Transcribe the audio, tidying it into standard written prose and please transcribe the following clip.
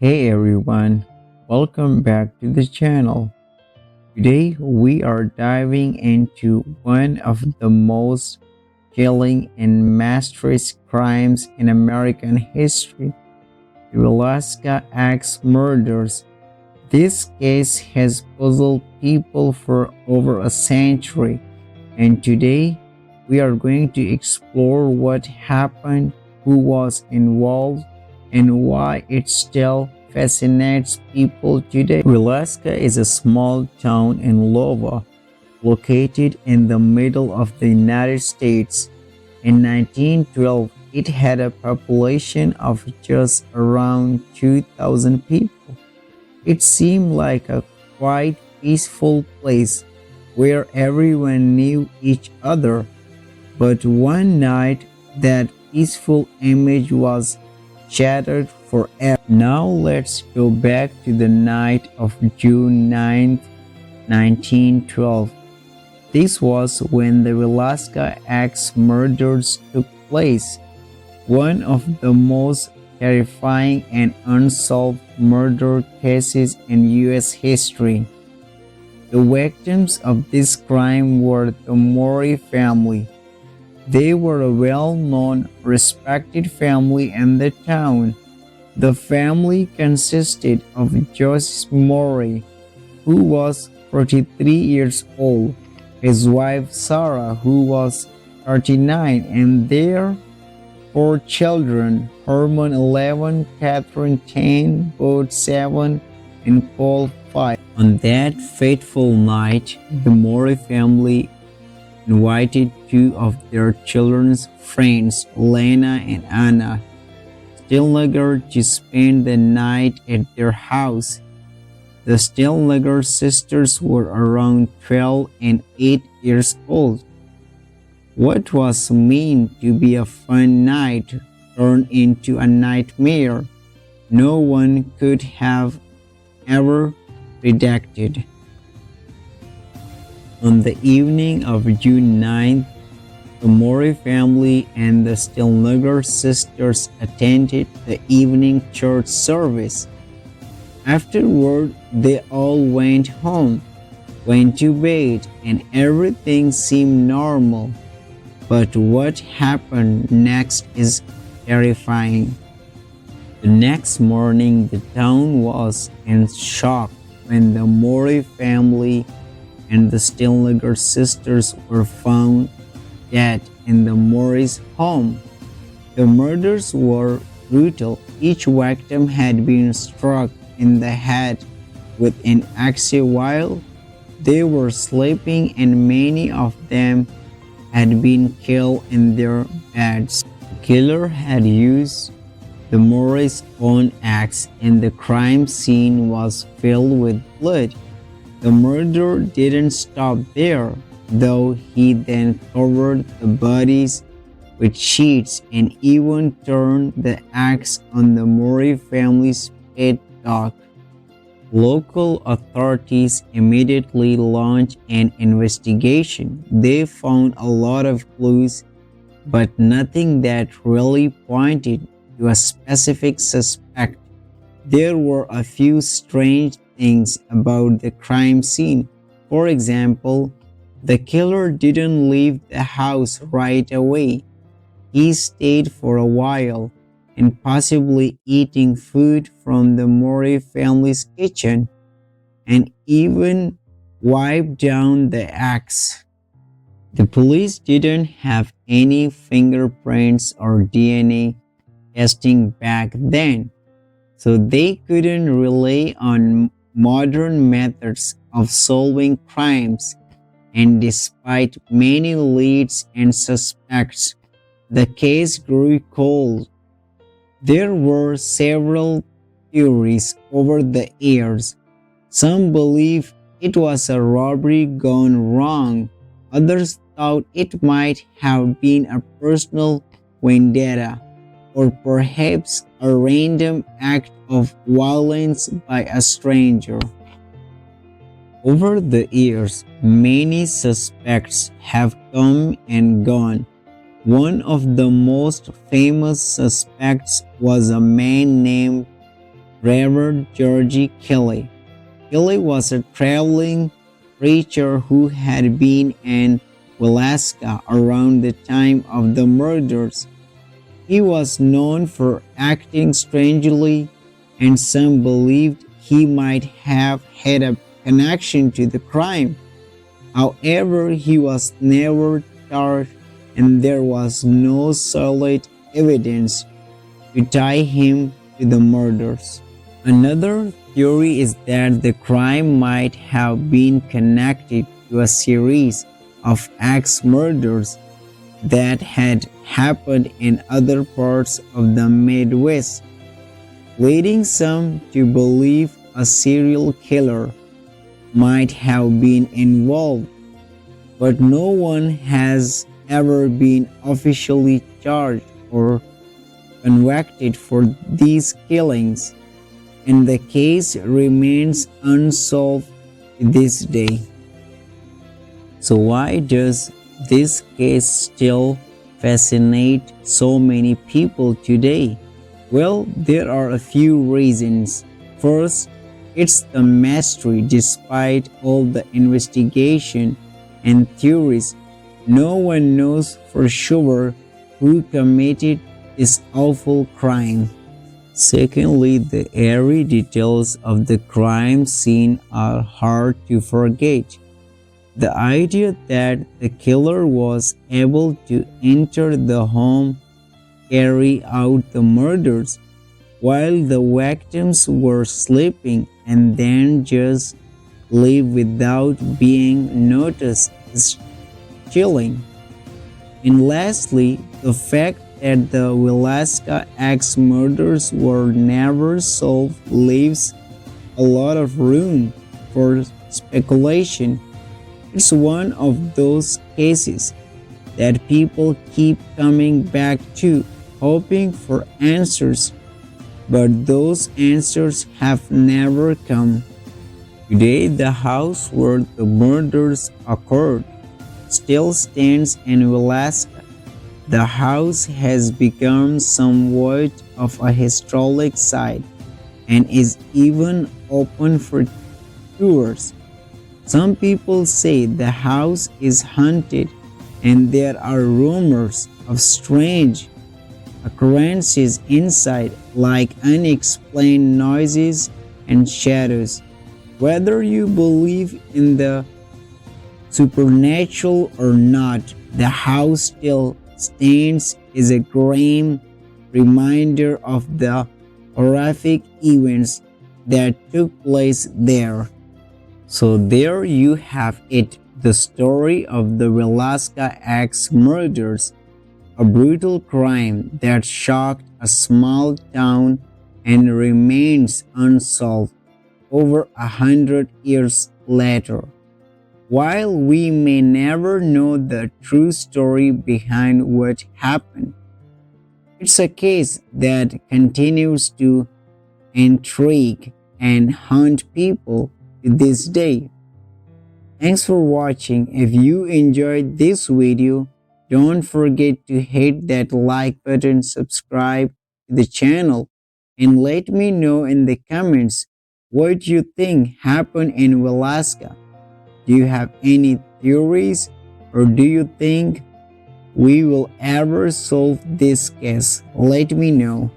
Hey everyone, welcome back to the channel. Today we are diving into one of the most chilling and mysterious crimes in American history, the Villisca Axe Murders. This case has puzzled people for over a century, and today we are going to explore what happened, who was involved, and why it still fascinates people today. Villisca is a small town in Iowa, located in the middle of the United States. In 1912, it had a population of just around 2,000 people. It seemed like a quite peaceful place where everyone knew each other. But one night, that peaceful image was shattered forever. Now let's go back to the night of June 9th, 1912. This was when the Villisca Axe Murders took place, one of the most terrifying and unsolved murder cases in U.S. history. The victims of this crime were the Murray family. They were a well-known, respected family in the town. The family consisted of Joseph Murray, who was 43 years old, his wife Sarah, who was 39, and their four children, Herman 11, Catherine 10, Bud 7, and Paul 5. On that fateful night, the Murray family invited two of their children's friends, Lena and Anna Stillnager, to spend the night at their house. The Stillnager sisters were around 12 and 8 years old. What was meant to be a fun night turned into a nightmare no one could have ever predicted. On the evening of June 9th, the Murray family and the Stillnager sisters attended the evening church service. Afterward, they all went home, went to bed, and everything seemed normal. But what happened next is terrifying. The next morning, the town was in shock when the Murray family and the Stillnager sisters were found dead in the Murray's home. The murders were brutal. Each victim had been struck in the head with an axe while they were sleeping, and many of them had been killed in their beds. The killer had used the Murray's own axe, and the crime scene was filled with blood. The murderer didn't stop there, though. He then covered the bodies with sheets and even turned the axe on the Murray family's pet dog. Local authorities immediately launched an investigation. They found a lot of clues, but nothing that really pointed to a specific suspect. There were a few strange things about the crime scene. For example, the killer didn't leave the house right away. He stayed for a while and possibly eating food from the Murray family's kitchen, and even wiped down the axe. The police didn't have any fingerprints or DNA testing back then, so they couldn't rely on modern methods of solving crimes. And despite many leads and suspects, the case grew cold. There were several theories over the years. Some believed it was a robbery gone wrong. Others thought it might have been a personal vendetta, or perhaps a random act of violence by a stranger. Over the years, many suspects have come and gone. One of the most famous suspects was a man named Reverend George Kelly. Kelly was a traveling preacher who had been in Villisca around the time of the murders. He was known for acting strangely, and some believed he might have had a connection to the crime. However, he was never charged, and there was no solid evidence to tie him to the murders. Another theory is that the crime might have been connected to a series of axe murders that had happened in other parts of the Midwest, leading some to believe a serial killer might have been involved, but no one has ever been officially charged or convicted for these killings, and the case remains unsolved to this day. So why does this case still fascinate so many people today? Well, there are a few reasons. First, it's the mystery. Despite all the investigation and theories, no one knows for sure who committed this awful crime. Secondly, the eerie details of the crime scene are hard to forget. The idea that the killer was able to enter the home, carry out the murders while the victims were sleeping, and then just leave without being noticed is chilling. And lastly, the fact that the Villisca Axe murders were never solved leaves a lot of room for speculation. It's one of those cases that people keep coming back to, hoping for answers, but those answers have never come. Today, the house where the murders occurred still stands in Villisca. The house has become somewhat of a historic site and is even open for tours. Some people say the house is haunted, and there are rumors of strange occurrences inside, like unexplained noises and shadows. Whether you believe in the supernatural or not, the house still stands as a grim reminder of the horrific events that took place there. So there you have it, the story of the Villisca Axe Murders, a brutal crime that shocked a small town and remains unsolved over 100 years later. While we may never know the true story behind what happened, it's a case that continues to intrigue and haunt people to this day. Thanks for watching. If you enjoyed this video, don't forget to hit that like button, subscribe to the channel, and let me know in the comments what you think happened in Villisca. Do you have any theories, or do you think we will ever solve this case? Let me know.